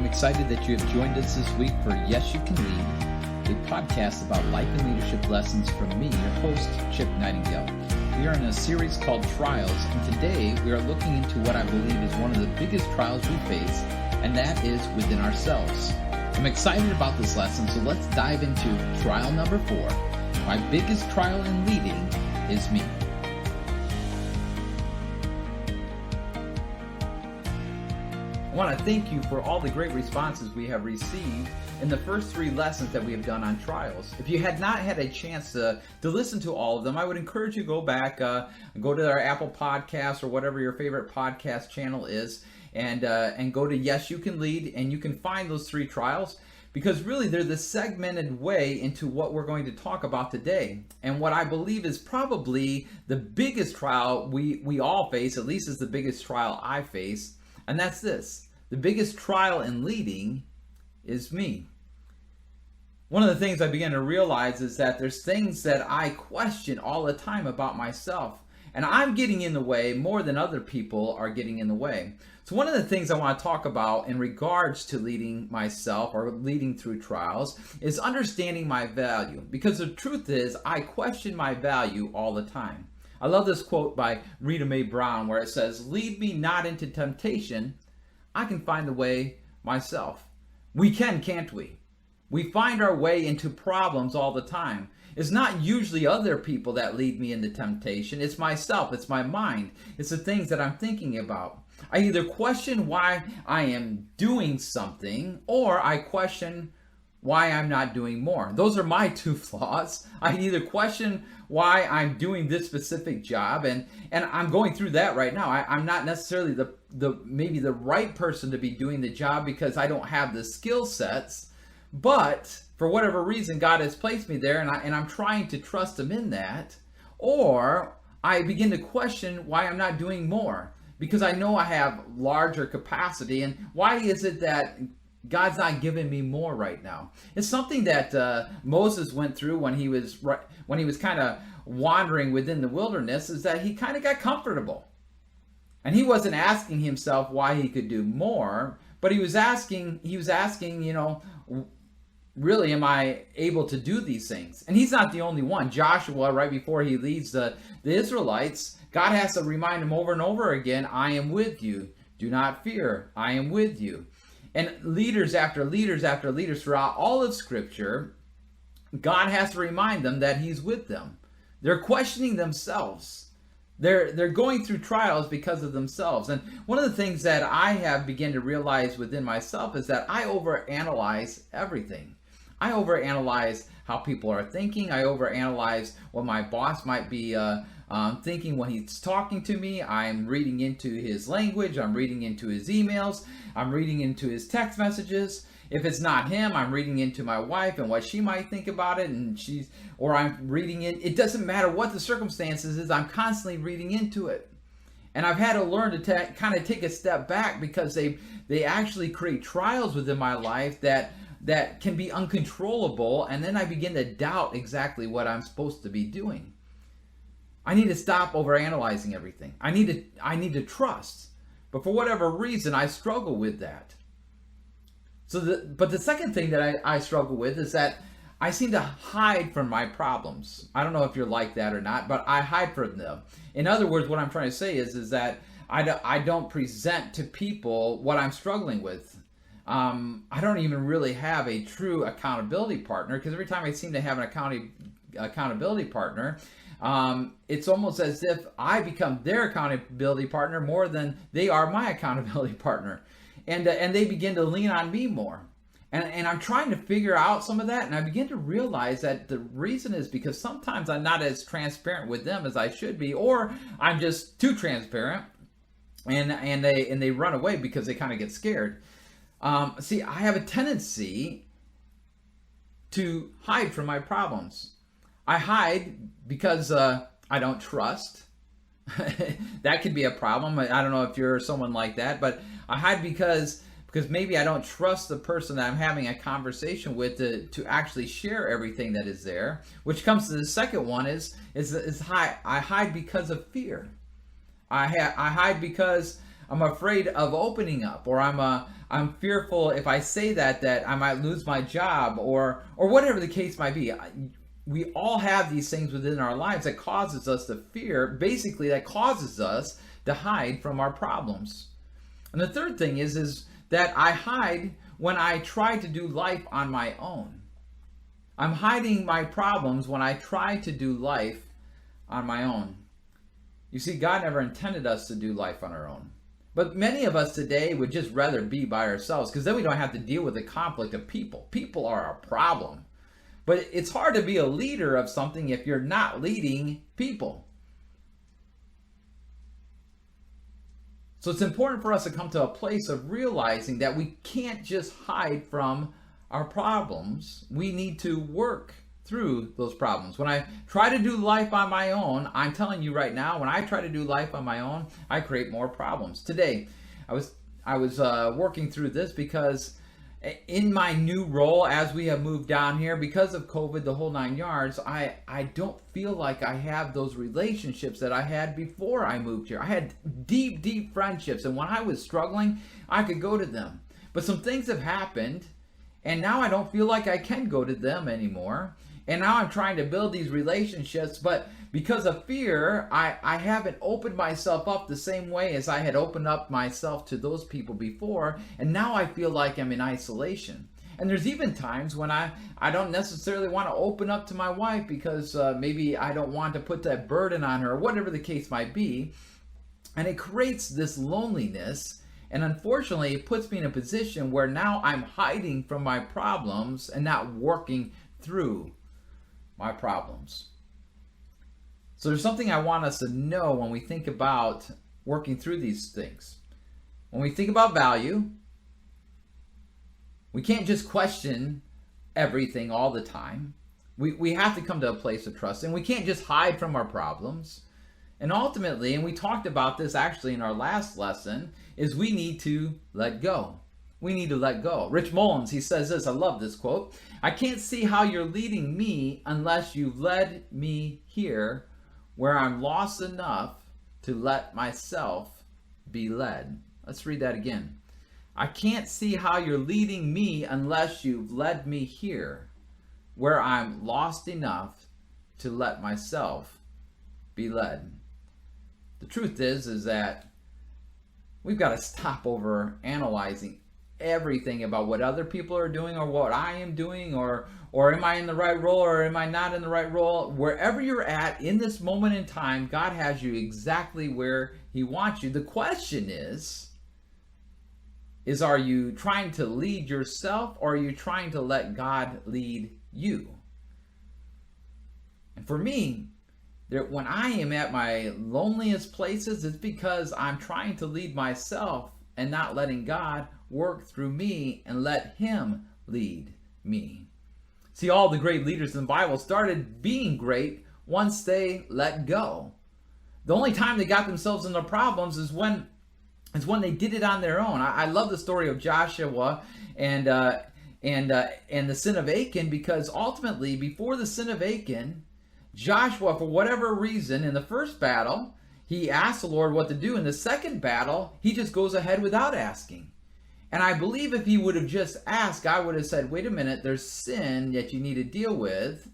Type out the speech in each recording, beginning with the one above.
excited that you have joined us this week for Yes You Can Lead, a podcast about life and leadership lessons from me, your host, Chip Nightingale. We are in a series called Trials, and today we are looking into what I believe is one of the biggest trials we face, and that is within ourselves. I'm excited about this lesson, so let's dive into trial number 4. My biggest trial in leading is me. I want to thank you for all the great responses we have received in the first 3 lessons that we have done on trials. If you had not had a chance to listen to all of them, I would encourage you to go back, go to our Apple Podcasts or whatever your favorite podcast channel is, and go to Yes You Can Lead, and you can find those 3 trials, because really they're the segmented way into what we're going to talk about today. And what I believe is probably the biggest trial we all face, at least is the biggest trial I face, and that's this. The biggest trial in leading is me. One of the things I began to realize is that there's things that I question all the time about myself, and I'm getting in the way more than other people are getting in the way. So one of the things I want to talk about in regards to leading myself or leading through trials is understanding my value, because the truth is I question my value all the time. I love this quote by Rita May Brown where it says, "Lead me not into temptation, I can find the way myself." We can, can't we? We find our way into problems all the time. It's not usually other people that lead me into temptation. It's myself. It's my mind. It's the things that I'm thinking about. I either question why I am doing something, or I question why I'm not doing more. Those are my 2 flaws. I either question why I'm doing this specific job, and I'm going through that right now. I'm not necessarily maybe the right person to be doing the job because I don't have the skill sets, but for whatever reason God has placed me there, and I'm trying to trust Him in that. Or I begin to question why I'm not doing more, because I know I have larger capacity, and why is it that God's not giving me more right now? It's something that Moses went through when he was kind of wandering within the wilderness, is that he kind of got comfortable. And he wasn't asking himself why he could do more, but he was asking, really, am I able to do these things? And he's not the only one. Joshua, right before he leads the Israelites, God has to remind him over and over again, I am with you. Do not fear. I am with you. And leaders after leaders after leaders throughout all of Scripture, God has to remind them that He's with them. They're questioning themselves. They're going through trials because of themselves. And one of the things that I have begun to realize within myself is that I overanalyze everything. I overanalyze how people are thinking. I overanalyze what my boss might be thinking when he's talking to me. I'm reading into his language. I'm reading into his emails. I'm reading into his text messages. If it's not him, I'm reading into my wife and what she might think about it, or I'm reading it. It doesn't matter what the circumstances is. I'm constantly reading into it. And I've had to learn to kind of take a step back, because they actually create trials within my life that can be uncontrollable, and then I begin to doubt exactly what I'm supposed to be doing. I need to stop overanalyzing everything. I need to trust. But for whatever reason, I struggle with that. But the second thing that I struggle with is that I seem to hide from my problems. I don't know if you're like that or not, but I hide from them. In other words, what I'm trying to say is that I don't present to people what I'm struggling with. I don't even really have a true accountability partner, because every time I seem to have an accountability partner, it's almost as if I become their accountability partner more than they are my accountability partner. And they begin to lean on me more. And I'm trying to figure out some of that, and I begin to realize that the reason is because sometimes I'm not as transparent with them as I should be, or I'm just too transparent, and they run away because they kind of get scared. See, I have a tendency to hide from my problems. I hide because I don't trust. That could be a problem. I don't know if you're someone like that, but I hide because maybe I don't trust the person that I'm having a conversation with to actually share everything that is there. Which comes to the second one is I hide because of fear. I hide because I'm afraid of opening up, or I'm fearful if I say that I might lose my job, or whatever the case might be. We all have these things within our lives that causes us to fear, basically that causes us to hide from our problems. And the third thing is that I hide when I try to do life on my own. I'm hiding my problems when I try to do life on my own. You see, God never intended us to do life on our own. But many of us today would just rather be by ourselves, because then we don't have to deal with the conflict of people. People are our problem. But it's hard to be a leader of something if you're not leading people. So it's important for us to come to a place of realizing that we can't just hide from our problems. We need to work through those problems. When I try to do life on my own, I'm telling you right now, when I try to do life on my own, I create more problems. Today, I was working through this because in my new role, as we have moved down here, because of COVID, the whole 9 yards, I don't feel like I have those relationships that I had before I moved here. I had deep, deep friendships, and when I was struggling, I could go to them. But some things have happened, and now I don't feel like I can go to them anymore. And now I'm trying to build these relationships, but because of fear, I haven't opened myself up the same way as I had opened up myself to those people before. And now I feel like I'm in isolation. And there's even times when I don't necessarily want to open up to my wife because maybe I don't want to put that burden on her, or whatever the case might be. And it creates this loneliness. And unfortunately, it puts me in a position where now I'm hiding from my problems and not working through my problems. So there's something I want us to know when we think about working through these things. When we think about value, we can't just question everything all the time. We have to come to a place of trust, and we can't just hide from our problems. And ultimately, and we talked about this actually in our last lesson, is we need to let go. We need to let go. Rich Mullins, he says this, I love this quote: "I can't see how you're leading me unless you've led me here where I'm lost enough to let myself be led." Let's read that again. I can't see how you're leading me unless you've led me here where I'm lost enough to let myself be led. The truth is that we've got to stop over analyzing everything about what other people are doing, or what I am doing, or am I in the right role, or am I not in the right role. Wherever you're at in this moment in time, God has you exactly where He wants you. The question is are you trying to lead yourself, or are you trying to let God lead you? And for me, when I am at my loneliest places, it's because I'm trying to lead myself and not letting God work through me and let Him lead me. See, all the great leaders in the Bible started being great once they let go. The only time they got themselves into problems is when they did it on their own. I love the story of Joshua and the sin of Achan, because ultimately, before the sin of Achan, Joshua, for whatever reason, in the first battle, he asked the Lord what to do. In the second battle, he just goes ahead without asking. And I believe if he would have just asked, God would have said, wait a minute, there's sin that you need to deal with.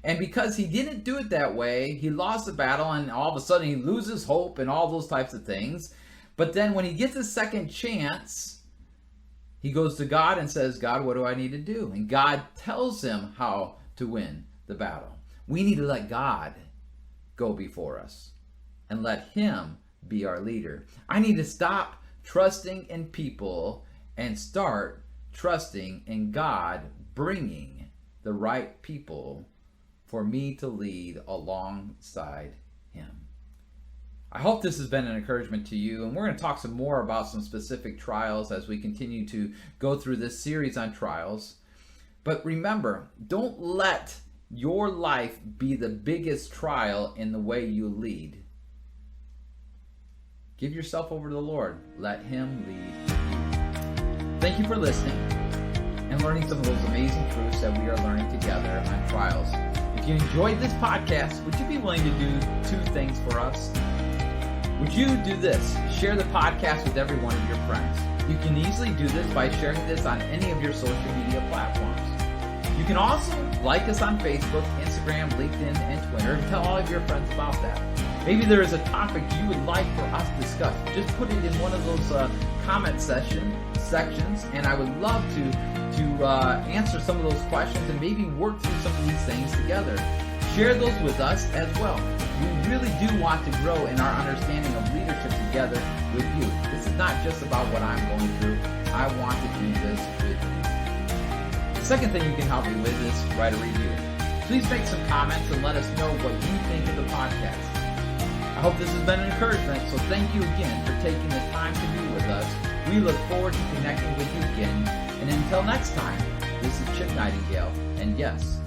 And because he didn't do it that way, he lost the battle, and all of a sudden he loses hope and all those types of things. But then when he gets a second chance, he goes to God and says, God, what do I need to do? And God tells him how to win the battle. We need to let God go before us and let Him be our leader. I need to stop trusting in people and start trusting in God bringing the right people for me to lead alongside Him. I hope this has been an encouragement to you, and we're going to talk some more about some specific trials as we continue to go through this series on trials. But remember, don't let your life be the biggest trial in the way you lead. Give yourself over to the Lord. Let Him lead you. Thank you for listening and learning some of those amazing truths that we are learning together on trials. If you enjoyed this podcast, would you be willing to do two things for us? Would would you do this? Share the podcast with every one of your friends. You can easily do this by sharing this on any of your social media platforms. You can also like us on Facebook, Instagram, LinkedIn, and Twitter, and tell all of your friends about that. Maybe there is a topic you would like for us to discuss. Just put it in one of those comment sections, and I would love to answer some of those questions and maybe work through some of these things together. Share those with us as well. We really do want to grow in our understanding of leadership together with you. This is not just about what I'm going through. I want to do this with you. The second thing you can help me with is write a review. Please make some comments and let us know what you think of the podcast. I hope this has been an encouragement, so thank you again for taking the time to be with us. We look forward to connecting with you again. And until next time, this is Chip Nightingale, and yes,